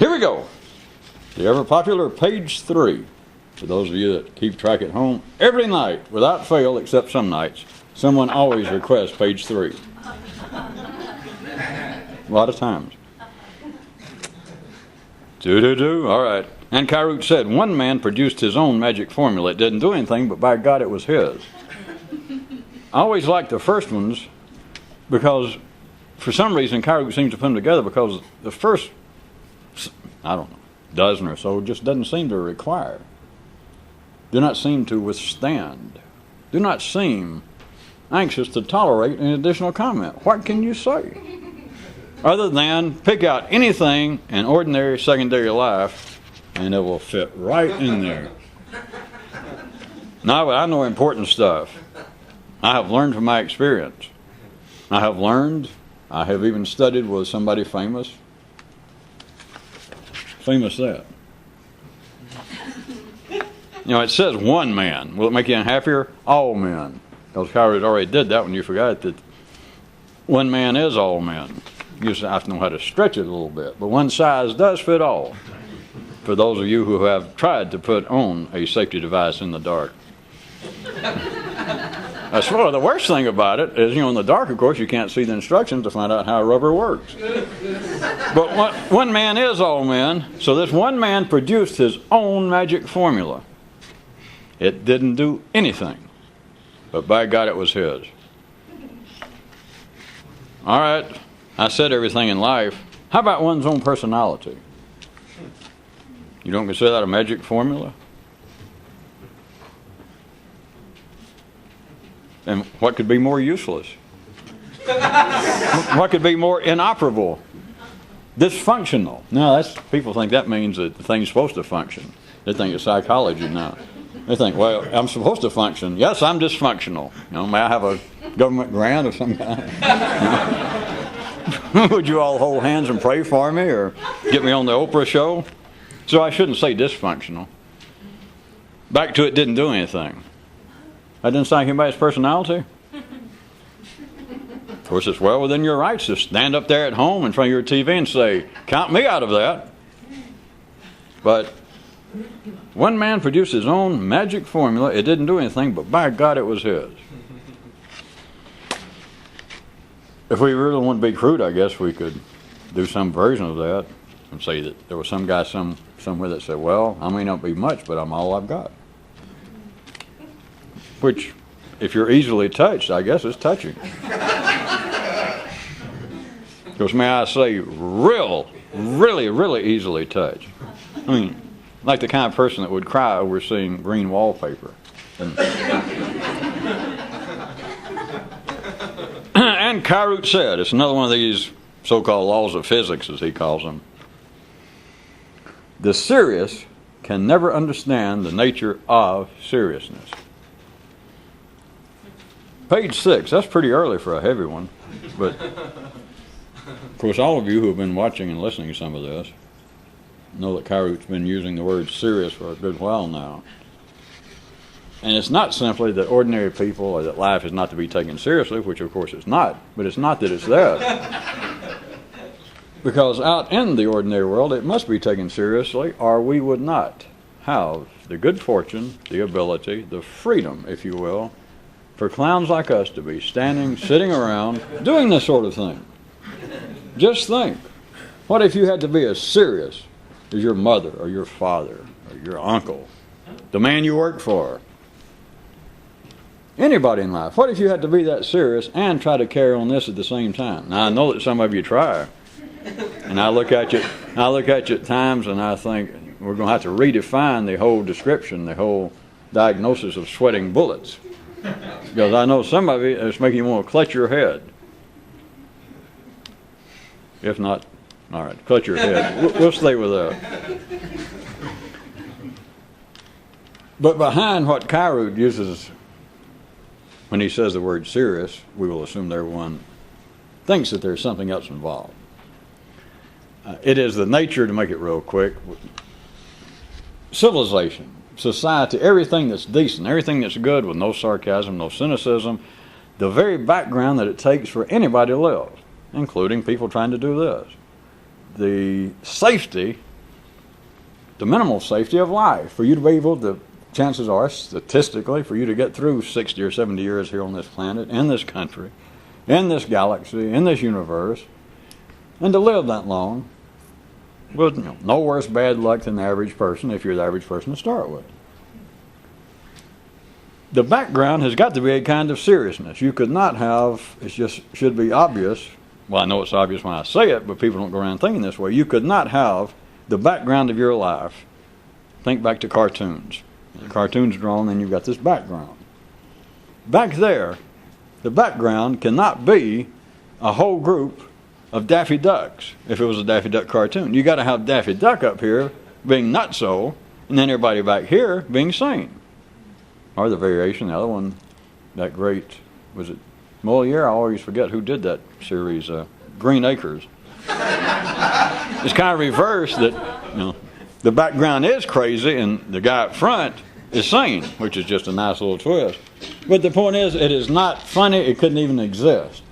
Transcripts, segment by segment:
Here we go. The ever popular page 3. For those of you that keep track at home, every night, without fail, except some nights, someone always requests page 3. A lot of times. All right. And Kyroot said, one man produced his own magic formula. It didn't do anything, but by God, it was his. I always like the first ones because, for some reason, Kyroot seems to put them together because the first, I don't know, dozen or so just doesn't seem to require. Do not seem to withstand. Do not seem anxious to tolerate an additional comment. What can you say? Other than pick out anything in ordinary secondary life and it will fit right in there. Now, I know important stuff. I have learned from my experience. I have even studied with somebody famous. Famous that. You know, it says one man. Will it make you happier? All men. Because Kyroot already did that when you forgot that one man is all men. You just have to know how to stretch it a little bit. But one size does fit all. For those of you who have tried to put on a safety device in the dark. That's one of the worst thing about it is, in the dark, of course, you can't see the instructions to find out how rubber works. But one man is all men. So this one man produced his own magic formula. It didn't do anything. But by God, it was his. All right. I said everything in life. How about one's own personality? You don't consider that a magic formula? And what could be more useless? What could be more inoperable? Dysfunctional. Now, people think that means that the thing's supposed to function. They think it's psychology now. They think, well, I'm supposed to function. Yes, I'm dysfunctional. May I have a government grant of some kind? Would you all hold hands and pray for me or get me on the Oprah show? So I shouldn't say dysfunctional. Back to it didn't do anything. That didn't sound like anybody's personality. Of course, it's well within your rights to stand up there at home in front of your TV and say, count me out of that. But one man produced his own magic formula. It didn't do anything, but by God, it was his. If we really want to be crude, I guess we could do some version of that and say that there was some guy somewhere that said, well, I may not be much, but I'm all I've got. Which, if you're easily touched, I guess is touching. Because may I say, really easily touched. I mean, like the kind of person that would cry over seeing green wallpaper. And Kyroot said, it's another one of these so-called laws of physics, as he calls them. The serious can never understand the nature of seriousness. Page 6, that's pretty early for a heavy one. But, of course, all of you who have been watching and listening to some of this know that Kyroot's been using the word serious for a good while now. And it's not simply that ordinary people or that life is not to be taken seriously, which of course it's not, but it's not that it's that. Because out in the ordinary world, it must be taken seriously, or we would not have the good fortune, the ability, the freedom, if you will, for clowns like us to be sitting around, doing this sort of thing. Just think, what if you had to be as serious as your mother or your father or your uncle, the man you work for? Anybody in life. What if you had to be that serious and try to carry on this at the same time? Now, I know that some of you try. And I look at you at times and I think we're going to have to redefine the whole description, the whole diagnosis of sweating bullets. Because I know some of you, it's making you want to clutch your head. If not, all right, clutch your head. We'll stay with that. But behind what Kyroot uses when he says the word serious, we will assume that everyone thinks that there's something else involved. It is the nature, to make it real quick, civilization, society, everything that's decent, everything that's good with no sarcasm, no cynicism, the very background that it takes for anybody to live, including people trying to do this. The safety the minimal safety of life. For you to be able to, chances are, statistically, for you to get through 60 or 70 years here on this planet, in this country, in this galaxy, in this universe, and to live that long, with no worse bad luck than the average person, if you're the average person to start with. The background has got to be a kind of seriousness. You could not have, it just should be obvious. Well, I know it's obvious when I say it, but people don't go around thinking this way. You could not have the background of your life. Think back to cartoons. The cartoon's drawn, and you've got this background. Back there, the background cannot be a whole group of Daffy Ducks if it was a Daffy Duck cartoon. You got to have Daffy Duck up here being nutso, and then everybody back here being sane. Or the variation, the other one, that great, was it Moliere? I always forget who did that series, Green Acres. It's kind of reversed that, the background is crazy and the guy up front is sane, which is just a nice little twist. But the point is, it is not funny. It couldn't even exist.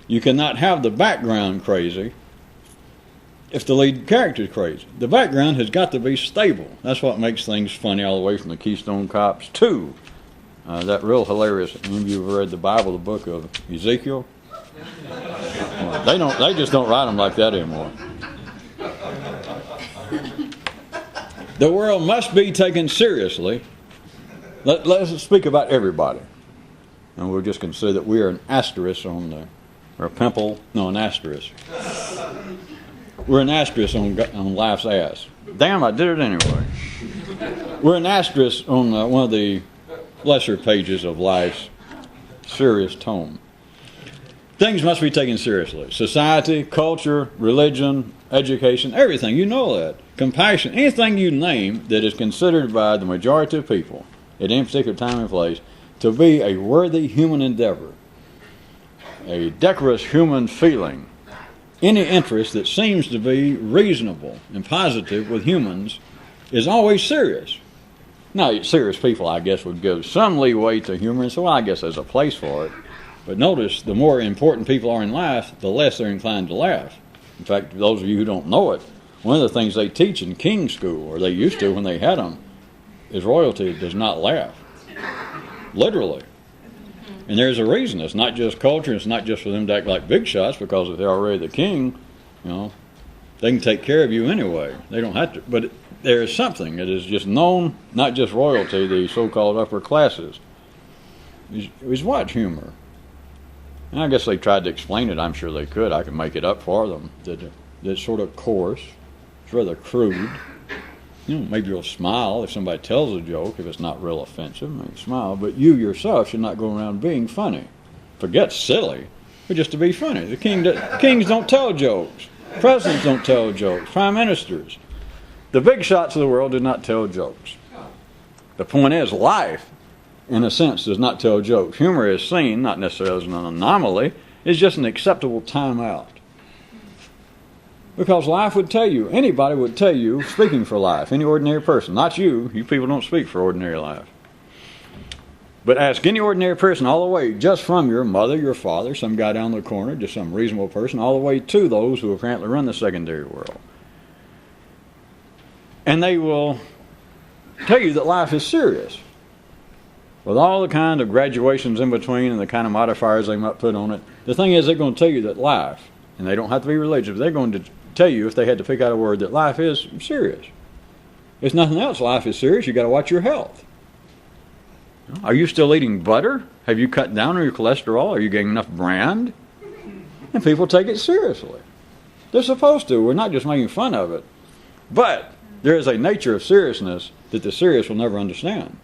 You cannot have the background crazy if the lead character is crazy. The background has got to be stable. That's what makes things funny, all the way from the Keystone Cops to that real hilarious. Any of you have read the Bible, the book of Ezekiel? Well, they just don't write them like that anymore. The world must be taken seriously. Let's speak about everybody. And we'll just consider that we are an asterisk on or a pimple, no, an asterisk. We're an asterisk on life's ass. Damn, I did it anyway. We're an asterisk on one of the lesser pages of life's serious tome. Things must be taken seriously. Society, culture, religion, education, everything. You know that. Compassion, anything you name that is considered by the majority of people at any particular time and place to be a worthy human endeavor, a decorous human feeling, any interest that seems to be reasonable and positive with humans is always serious. Now, serious people, I guess, would give some leeway to humor and say, well, I guess there's a place for it. But notice, the more important people are in life, the less they're inclined to laugh. In fact, those of you who don't know it, one of the things they teach in King's School, or they used to when they had them, is royalty does not laugh. Literally. And there's a reason. It's not just culture. It's not just for them to act like big shots, because if they're already the king, they can take care of you anyway. They don't have to. But there is something that is just known, not just royalty, the so-called upper classes, is what humor. And I guess they tried to explain it. I'm sure they could. I could make it up for them. That's sort of coarse. It's rather crude. Maybe you'll smile if somebody tells a joke, if it's not real offensive. Maybe smile. But you yourself should not go around being funny. Forget silly, but just to be funny. The kings don't tell jokes. Presidents don't tell jokes. Prime ministers. The big shots of the world do not tell jokes. The point is, life, in a sense, does not tell jokes. Humor is seen, not necessarily as an anomaly, it's just an acceptable time out. Because life would tell you, anybody would tell you, speaking for life, any ordinary person, not you people don't speak for ordinary life. But ask any ordinary person all the way, just from your mother, your father, some guy down the corner, just some reasonable person, all the way to those who apparently run the secondary world. And they will tell you that life is serious. With all the kind of graduations in between and the kind of modifiers they might put on it, the thing is, they're going to tell you that life, and they don't have to be religious, they're going to tell you, if they had to pick out a word, that life is serious. If nothing else, life is serious. You've got to watch your health. Are you still eating butter? Have you cut down on your cholesterol? Are you getting enough bran? And people take it seriously. They're supposed to. We're not just making fun of it. But there is a nature of seriousness that the serious will never understand.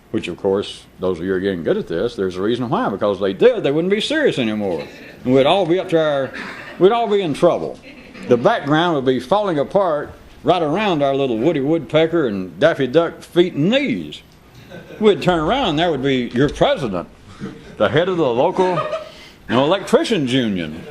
Which, of course, those of you who are getting good at this, there's a reason why. Because if they did, they wouldn't be serious anymore. And we'd all be we'd all be in trouble. The background would be falling apart right around our little Woody Woodpecker and Daffy Duck feet and knees. We'd turn around and there would be your president, the head of the local electricians union,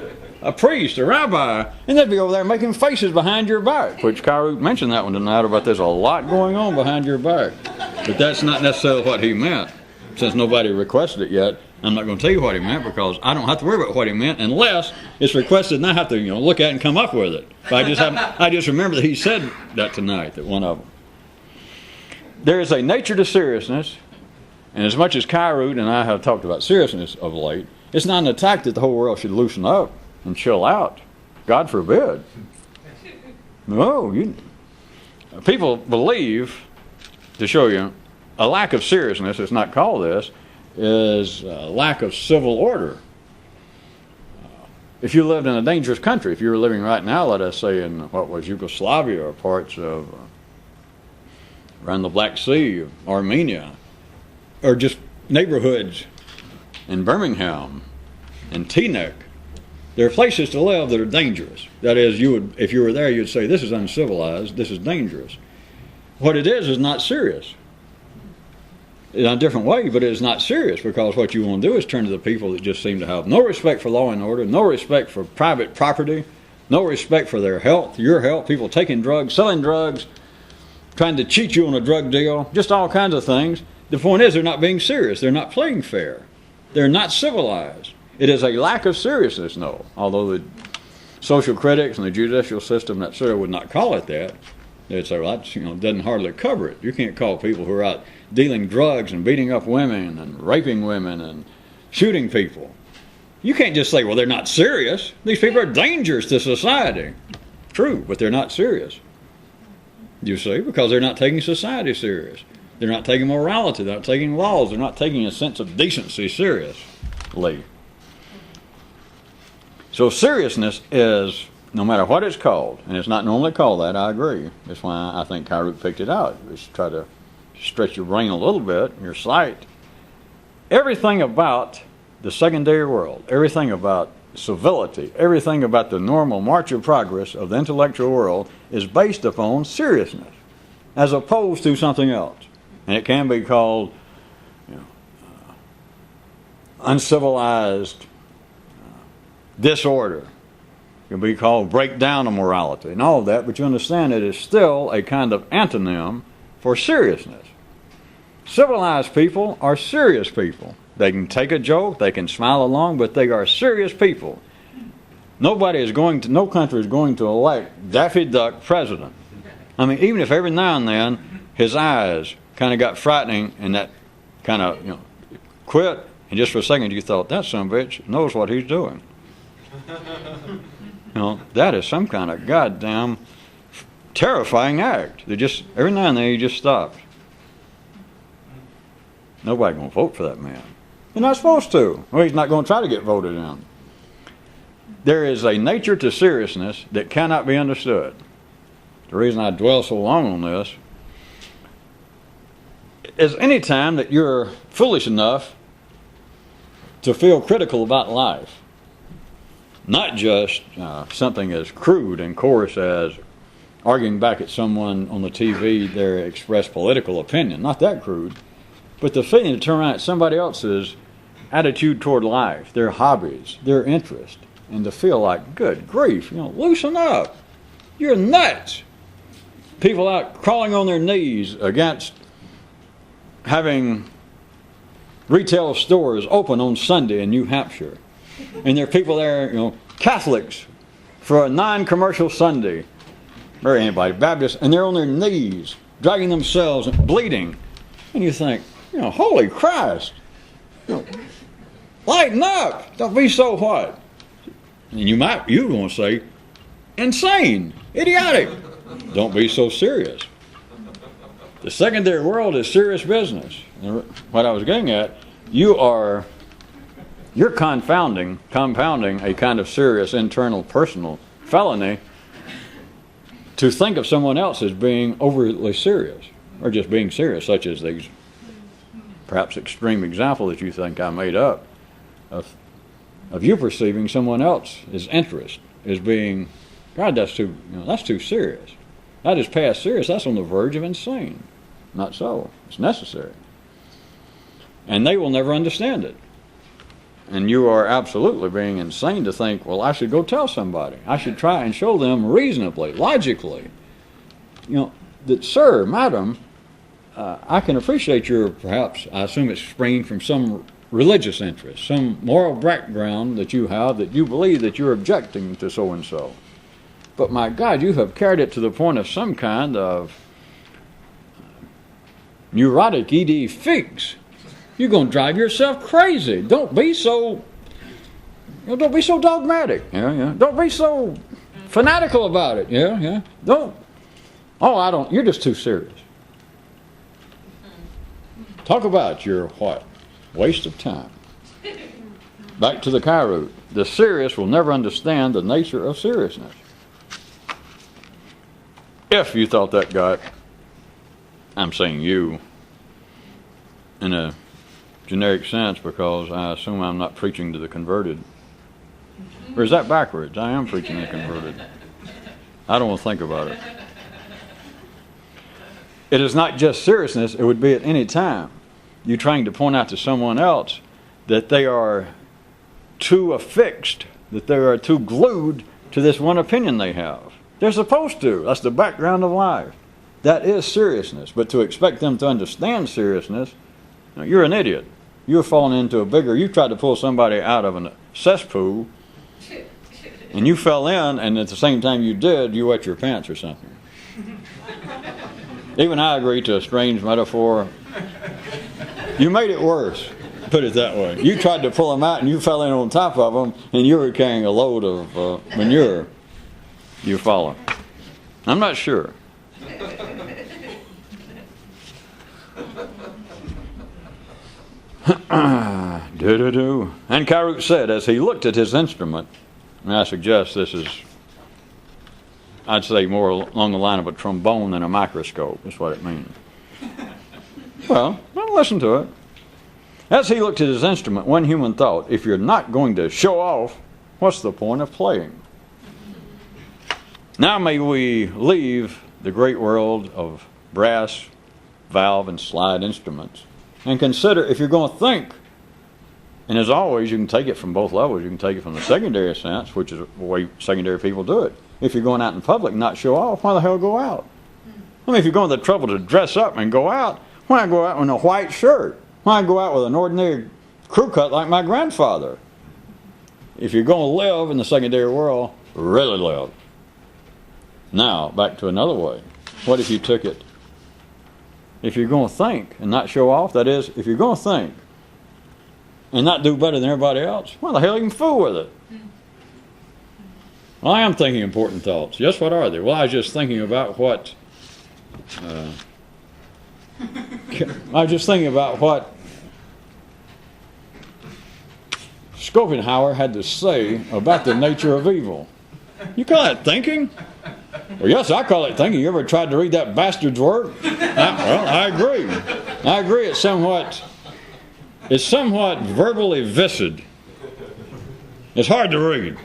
a priest, a rabbi, and they'd be over there making faces behind your back, which Kyroot mentioned that one tonight about there's a lot going on behind your back. But that's not necessarily what he meant, since nobody requested it yet. I'm not going to tell you what he meant because I don't have to worry about what he meant unless it's requested and I have to look at it and come up with it. But I just remember that he said that tonight, that one of them. There is a nature to seriousness, and as much as Kyroot and I have talked about seriousness of late, it's not an attack that the whole world should loosen up and chill out. God forbid. No, people believe, to show you, a lack of seriousness, it's not called this, is a lack of civil order. If you lived in a dangerous country, if you were living right now, let us say in what was Yugoslavia or parts of around the Black Sea, Armenia, or just neighborhoods in Birmingham and Teaneck, there are places to live that are dangerous. That is, if you were there, you'd say, this is uncivilized, this is dangerous. What it is not serious. In a different way, but it is not serious, because what you want to do is turn to the people that just seem to have no respect for law and order, no respect for private property, no respect for their health, your health, people taking drugs, selling drugs, trying to cheat you on a drug deal, just all kinds of things. The point is they're not being serious. They're not playing fair. They're not civilized. It is a lack of seriousness, no. Although the social critics and the judicial system, that sort of would not call it that. They'd say, well, that doesn't hardly cover it. You can't call people who are out dealing drugs and beating up women and raping women and shooting people. You can't just say, well, they're not serious. These people are dangerous to society. True, but they're not serious. You see, because they're not taking society serious. They're not taking morality. They're not taking laws. They're not taking a sense of decency seriously. So seriousness is, no matter what it's called, and it's not normally called that, I agree. That's why I think Kyroot picked it out. It's try to stretch your brain a little bit, your sight. Everything about the secondary world, everything about civility, everything about the normal march of progress of the intellectual world is based upon seriousness, as opposed to something else. And it can be called uncivilized disorder. It can be called breakdown of morality and all of that, but you understand it is still a kind of antonym for seriousness. Civilized people are serious people. They can take a joke, they can smile along, but they are serious people. No country is going to elect Daffy Duck president. I mean, even if every now and then his eyes kind of got frightening and that kind of, quit, and just for a second you thought, that son of a bitch knows what he's doing. That is some kind of goddamn terrifying act. Every now and then he just stops. Nobody's going to vote for that man. You're not supposed to. Well, he's not going to try to get voted in. There is a nature to seriousness that cannot be understood. The reason I dwell so long on this is any time that you're foolish enough to feel critical about life, not just something as crude and coarse as arguing back at someone on the TV their expressed political opinion, not that crude, but the feeling to turn around at somebody else's attitude toward life, their hobbies, their interest, and to feel like, good grief, loosen up. You're nuts. People out crawling on their knees against having retail stores open on Sunday in New Hampshire. And there are people there, Catholics, for a non-commercial Sunday, or anybody, Baptists, and they're on their knees, dragging themselves, bleeding. And you think, holy Christ, lighten up. Don't be so what? And you're going to say, insane, idiotic. Don't be so serious. The secondary world is serious business. And what I was getting at, you're compounding a kind of serious internal personal felony to think of someone else as being overly serious, or just being serious, such as these perhaps extreme example that you think I made up of you perceiving someone else's interest as being, God, that's too serious. That is past serious. That's on the verge of insane. Not so. It's necessary. And they will never understand it. And you are absolutely being insane to think, well, I should go tell somebody. I should try and show them reasonably, logically, that, sir, madam, I can appreciate your, perhaps, I assume it's springing from some religious interest, some moral background that you have that you believe that you're objecting to so-and-so. But my God, you have carried it to the point of some kind of neurotic ED figs. You're going to drive yourself crazy. Don't be so dogmatic. Don't be so fanatical about it. You're just too serious. Talk about your what? Waste of time. Back to the Kyroot. The serious will never understand the nature of seriousness. If you thought that got, I'm saying you, in a generic sense, because I assume I'm not preaching to the converted. Or is that backwards? I am preaching to the converted. I don't want to think about it. It is not just seriousness, it would be at any time. You trying to point out to someone else that they are too affixed, that they are too glued to this one opinion they have. They're supposed to. That's the background of life. That is seriousness. But to expect them to understand seriousness, you're an idiot. You're falling into a bigger, you tried to pull somebody out of a cesspool, and you fell in, and at the same time you did, you wet your pants or something. Even I agree to a strange metaphor. You made it worse, put it that way. You tried to pull them out, and you fell in on top of them, and you were carrying a load of manure. You follow? I'm not sure. Do-do-do. And Kyroot said, as he looked at his instrument, and I suggest this is, I'd say more along the line of a trombone than a microscope. That's what it means. Well, listen to it. As he looked at his instrument, one human thought, if you're not going to show off, what's the point of playing? Now may we leave the great world of brass, valve, and slide instruments and consider if you're going to think, and as always, you can take it from both levels. You can take it from the secondary sense, which is the way secondary people do it. If you're going out in public and not show off, why the hell go out? I mean, if you're going to the trouble to dress up and go out, why go out in a white shirt? Why go out with an ordinary crew cut like my grandfather? If you're going to live in the secondary world, really live. Now, back to another way. What if you took it? If you're going to think and not show off, that is, if you're going to think and not do better than everybody else, why the hell you can fool with it? Well, I am thinking important thoughts. Yes, what are they? Well, I was just thinking about what Schopenhauer had to say about the nature of evil. You call that thinking? Well, yes, I call it thinking. You ever tried to read that bastard's work? Well, I agree. I agree. It's somewhat verbally viscid. It's hard to read.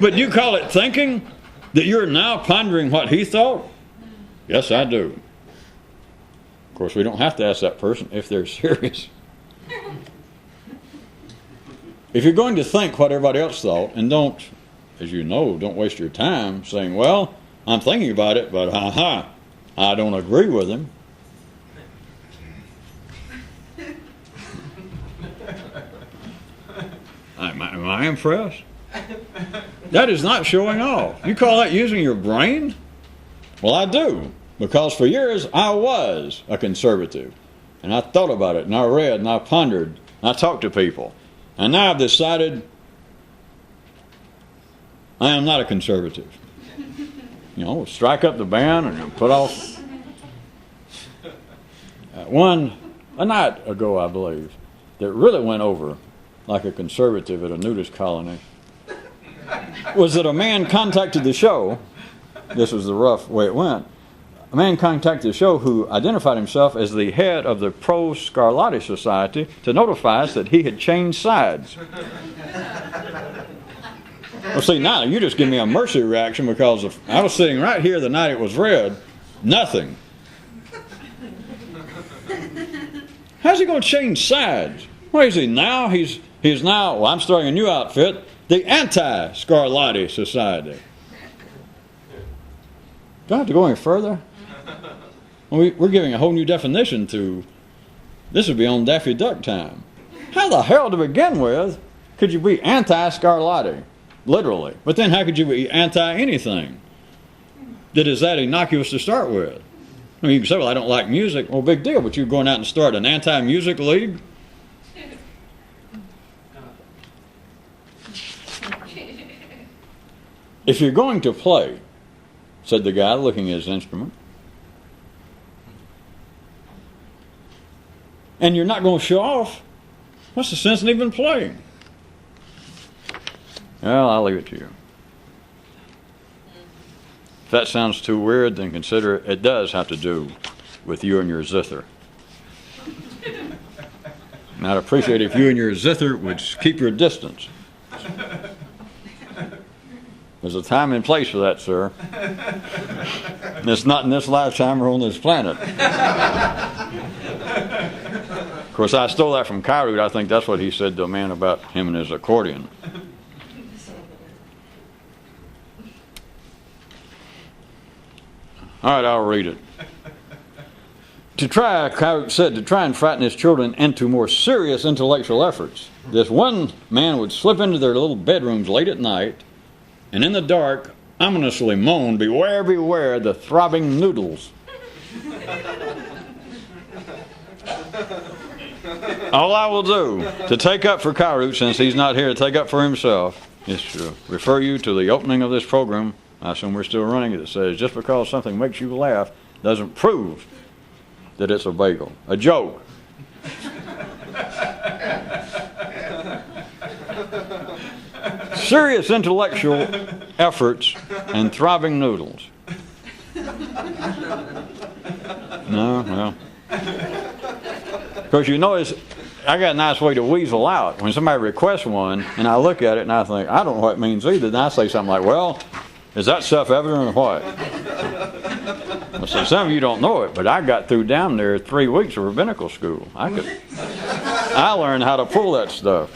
But you call it thinking? That you're now pondering what he thought? Yes, I do. Of course, we don't have to ask that person if they're serious. If you're going to think what everybody else thought, and don't, as you know, don't waste your time saying, well, I'm thinking about it, but I don't agree with him. Am I impressed? That is not showing off. You call that using your brain? Well, I do. Because for years I was a conservative. And I thought about it, and I read, and I pondered, and I talked to people. And now I've decided I am not a conservative. Strike up the band and put off. A night ago, I believe, that really went over like a conservative at a nudist colony was that a man contacted the show. This was the rough way it went. A man contacted the show who identified himself as the head of the Pro Scarlatti Society to notify us that he had changed sides. Well, see, now you just give me a mercy reaction because I was sitting right here the night it was read. Nothing. How's he going to change sides? What is he now? He's now, well, I'm starting a new outfit, the Anti-Scarlatti Society. Do I have to go any further? Well, we're giving a whole new definition to, this would be on Daffy Duck time. How the hell, to begin with, could you be anti-Scarlatti? Literally. But then how could you be anti-anything that is that innocuous to start with? I mean, you can say, well, I don't like music. Well, big deal, but you're going out and start an anti-music league? If you're going to play, said the guy looking at his instrument, and you're not going to show off, what's the sense in even playing? Well, I'll leave it to you. If that sounds too weird, then consider it does have to do with you and your zither. And I'd appreciate if you and your zither would keep your distance. There's a time and place for that, sir. And it's not in this lifetime or on this planet. Of course, I stole that from Kyroot. I think that's what he said to a man about him and his accordion. All right, I'll read it. Kyroot said, to try and frighten his children into more serious intellectual efforts. This one man would slip into their little bedrooms late at night, and in the dark, ominously moan, "Beware, beware, the throbbing noodles." All I will do to take up for Kyroot, since he's not here to take up for himself, is to refer you to the opening of this program. I assume we're still running it. It says, just because something makes you laugh doesn't prove that it's a bagel. A joke. Serious intellectual efforts and throbbing noodles. No, well. Because you notice, I got a nice way to weasel out. When somebody requests one, and I look at it and I think, I don't know what it means either, then I say something like, well, is that self-evident or what? Well, so some of you don't know it, but I got through down there 3 weeks of rabbinical school. I learned how to pull that stuff.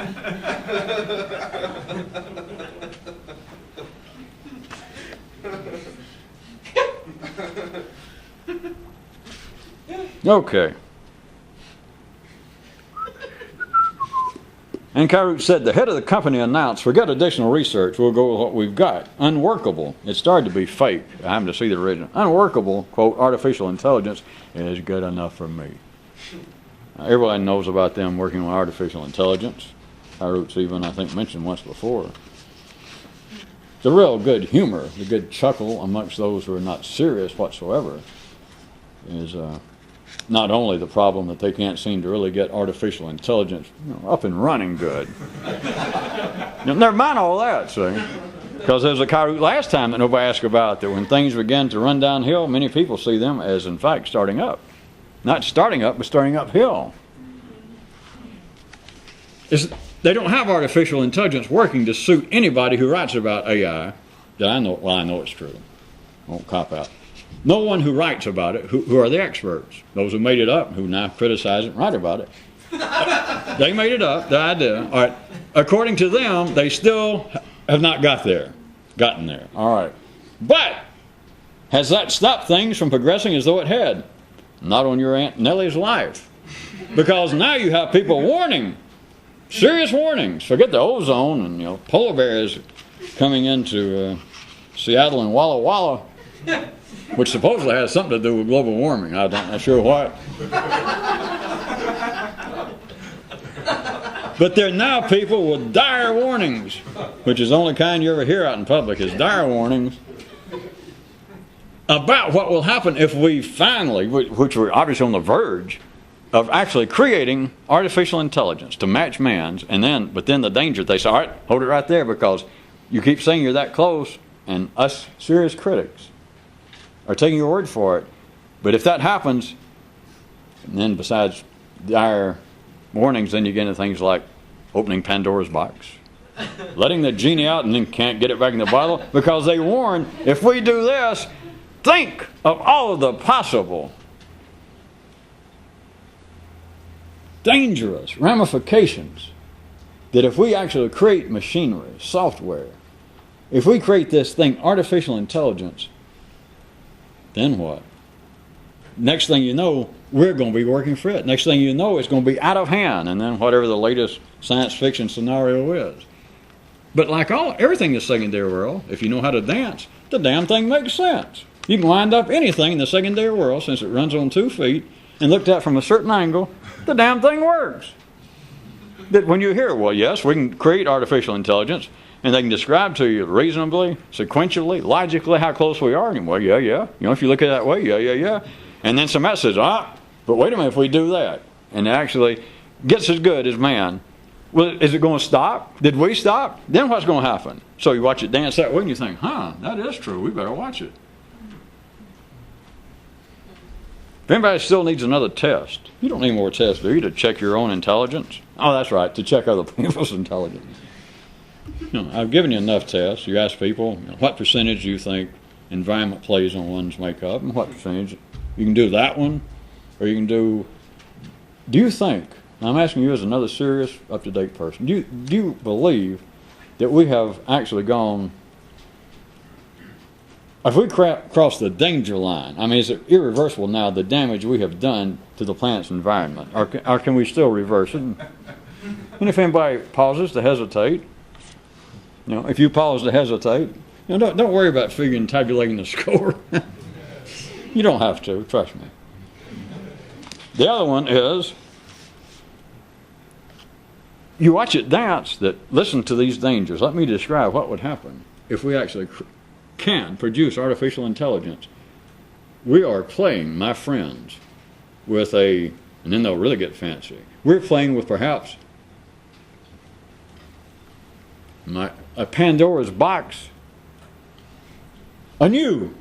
Okay. And Kyroot said, the head of the company announced, forget additional research, we'll go with what we've got. Unworkable. It started to be fake. I happened to see the original. Unworkable, quote, artificial intelligence is good enough for me. Everybody knows about them working on artificial intelligence. Kyroot's even, I think, mentioned once before. The real good humor, the good chuckle amongst those who are not serious whatsoever is not only the problem that they can't seem to really get artificial intelligence up and running good. Never mind all that, see. Because there's a Kyroot last time that nobody asked about, that when things begin to run downhill, many people see them as, in fact, starting up. Not starting up, but starting uphill. They don't have artificial intelligence working to suit anybody who writes about AI. That I know, well, I know it's true. Won't cop out. No one who writes about it, who are the experts, those who made it up, who now criticize it and write about it. They made it up, the idea. All right. According to them, they still have not gotten there. All right. But has that stopped things from progressing as though it had? Not on your Aunt Nellie's life. Because now you have people warning, serious warnings. Forget the ozone and polar bears coming into Seattle and Walla Walla, which supposedly has something to do with global warming. I'm not sure what. But there are now people with dire warnings, which is the only kind you ever hear out in public, is dire warnings about what will happen if we finally, which we're obviously on the verge of actually creating artificial intelligence to match man's, but then the danger, they say, all right, hold it right there, because you keep saying you're that close, and us serious critics are taking your word for it. But if that happens, and then besides dire warnings, then you get into things like opening Pandora's box, letting the genie out and then can't get it back in the bottle, because they warn, if we do this, think of all of the possible dangerous ramifications that if we actually create machinery, software, if we create this thing, artificial intelligence, then what? Next thing you know, we're going to be working for it. Next thing you know, it's going to be out of hand, and then whatever the latest science fiction scenario is. But like everything in the secondary world, if you know how to dance, the damn thing makes sense. You can wind up anything in the secondary world, since it runs on 2 feet, and looked at from a certain angle, the damn thing works. That when you hear, well, yes, we can create artificial intelligence, and they can describe to you reasonably, sequentially, logically how close we are. And well, yeah. You know, if you look at it that way, yeah. And then somebody says, but wait a minute, if we do that, and it actually gets as good as man, well, is it going to stop? Did we stop? Then what's going to happen? So you watch it dance that way, and you think, that is true. We better watch it. If anybody still needs another test, you don't need more tests, do you, to check your own intelligence? Oh, that's right, to check other people's intelligence. You know, I've given you enough tests. You ask people, what percentage do you think environment plays on one's makeup, and what percentage? You can do that one, or you can do you think, I'm asking you as another serious, up-to-date person, do you believe that we have actually gone, if we cross the danger line, I mean, is it irreversible now, the damage we have done to the planet's environment? Or can we still reverse it? And if anybody pauses to hesitate, if you pause to hesitate, don't worry about tabulating the score. You don't have to, trust me. The other one is, you watch it dance, that listen to these dangers. Let me describe what would happen if we actually can produce artificial intelligence. We are playing, my friends, with and then they'll really get fancy. We're playing with perhaps a Pandora's box anew.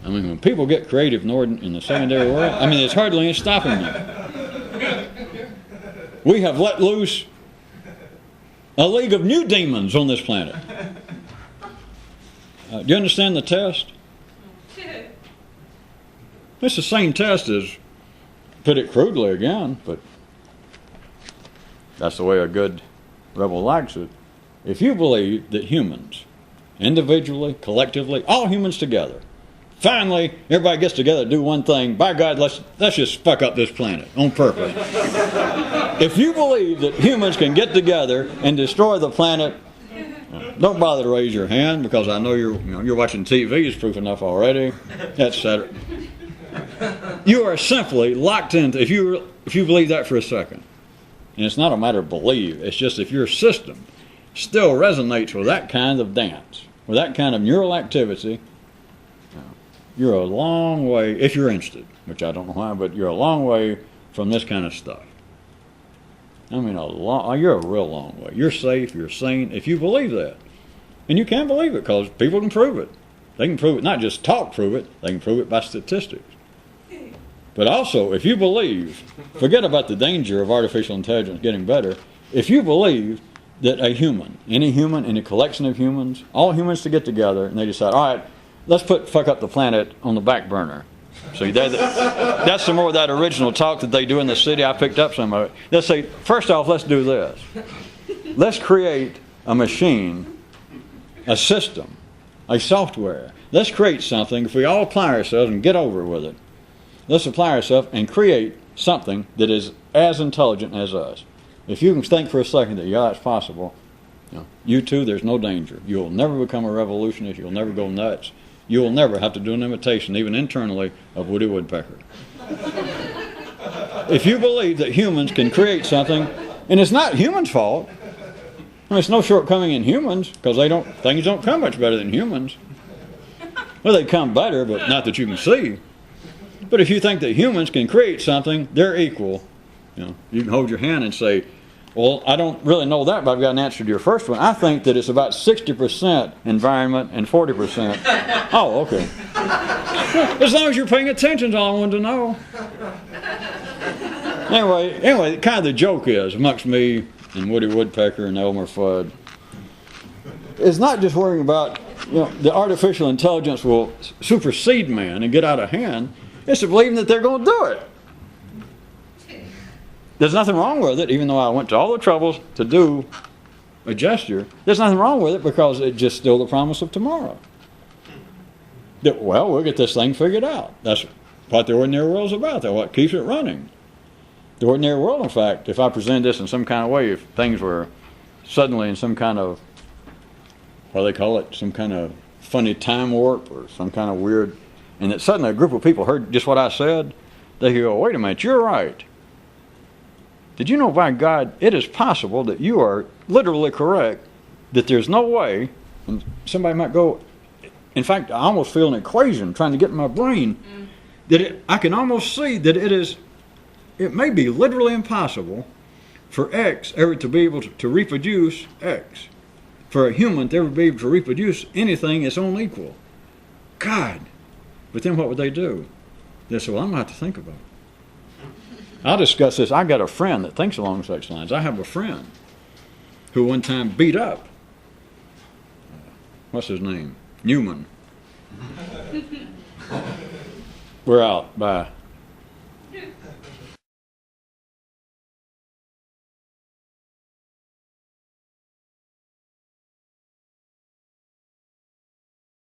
I mean, when people get creative in the secondary world, I mean, there's hardly any stopping them. We have let loose a league of new demons on this planet. Do you understand the test? It's the same test as, put it crudely again, but that's the way a good rebel likes it. If you believe that humans, individually, collectively, all humans together, finally everybody gets together to do one thing, by God, let's just fuck up this planet on purpose. If you believe that humans can get together and destroy the planet, don't bother to raise your hand, because I know you're watching TV is proof enough already, etc. You are simply locked into, if you believe that for a second, and it's not a matter of belief, it's just if your system still resonates with that kind of dance, with that kind of neural activity, you're a long way, if you're interested, which I don't know why, but you're a long way from this kind of stuff. I mean, you're a real long way. You're safe, you're sane, if you believe that. And you can believe it, because people can prove it. They can prove it, not just prove it, they can prove it by statistics. But also, if you believe, forget about the danger of artificial intelligence getting better, if you believe that a human, any collection of humans, all humans to get together, and they decide, all right, let's fuck up the planet on the back burner. See, that's some more of that original talk that they do in the city. I picked up some of it. They'll say, first off, let's do this. Let's create a machine, a system, a software. Let's create something. If we all apply ourselves and get over with it, let's apply ourselves and create something that is as intelligent as us. If you can think for a second that, that's possible, you too, there's no danger. You'll never become a revolutionist. You'll never go nuts. You will never have to do an imitation, even internally, of Woody Woodpecker. If you believe that humans can create something, and it's not humans' fault, it's no shortcoming in humans, because things don't come much better than humans. Well, they come better, but not that you can see. But if you think that humans can create something, they're equal. You can hold your hand and say, well, I don't really know that, but I've got an answer to your first one. I think that it's about 60% environment and 40%. Oh, okay. As long as you're paying attention, is all I wanted to know. Anyway, kind of the joke is, amongst me and Woody Woodpecker and Elmer Fudd, is not just worrying about, the artificial intelligence will supersede man and get out of hand. It's believing that they're going to do it. There's nothing wrong with it, even though I went to all the troubles to do a gesture. There's nothing wrong with it, because it's just still the promise of tomorrow. That, we'll get this thing figured out. what the ordinary world is about. That's what keeps it running. The ordinary world, in fact, if I present this in some kind of way, if things were suddenly in some kind of, what do they call it, some kind of funny time warp or some kind of weird, and that suddenly a group of people heard just what I said, they could go, wait a minute, you're right. Did you know, by God, it is possible that you are literally correct, that there's no way, and somebody might go, in fact, I almost feel an equation trying to get in my brain, that I can almost see that it may be literally impossible for X ever to be able to reproduce X. For a human to ever be able to reproduce anything its own equal. God. But then what would they do? They say, well, I'm going to have to think about it. I'll discuss this. I got a friend that thinks along such lines. I have a friend who one time beat up, what's his name? Newman. We're out by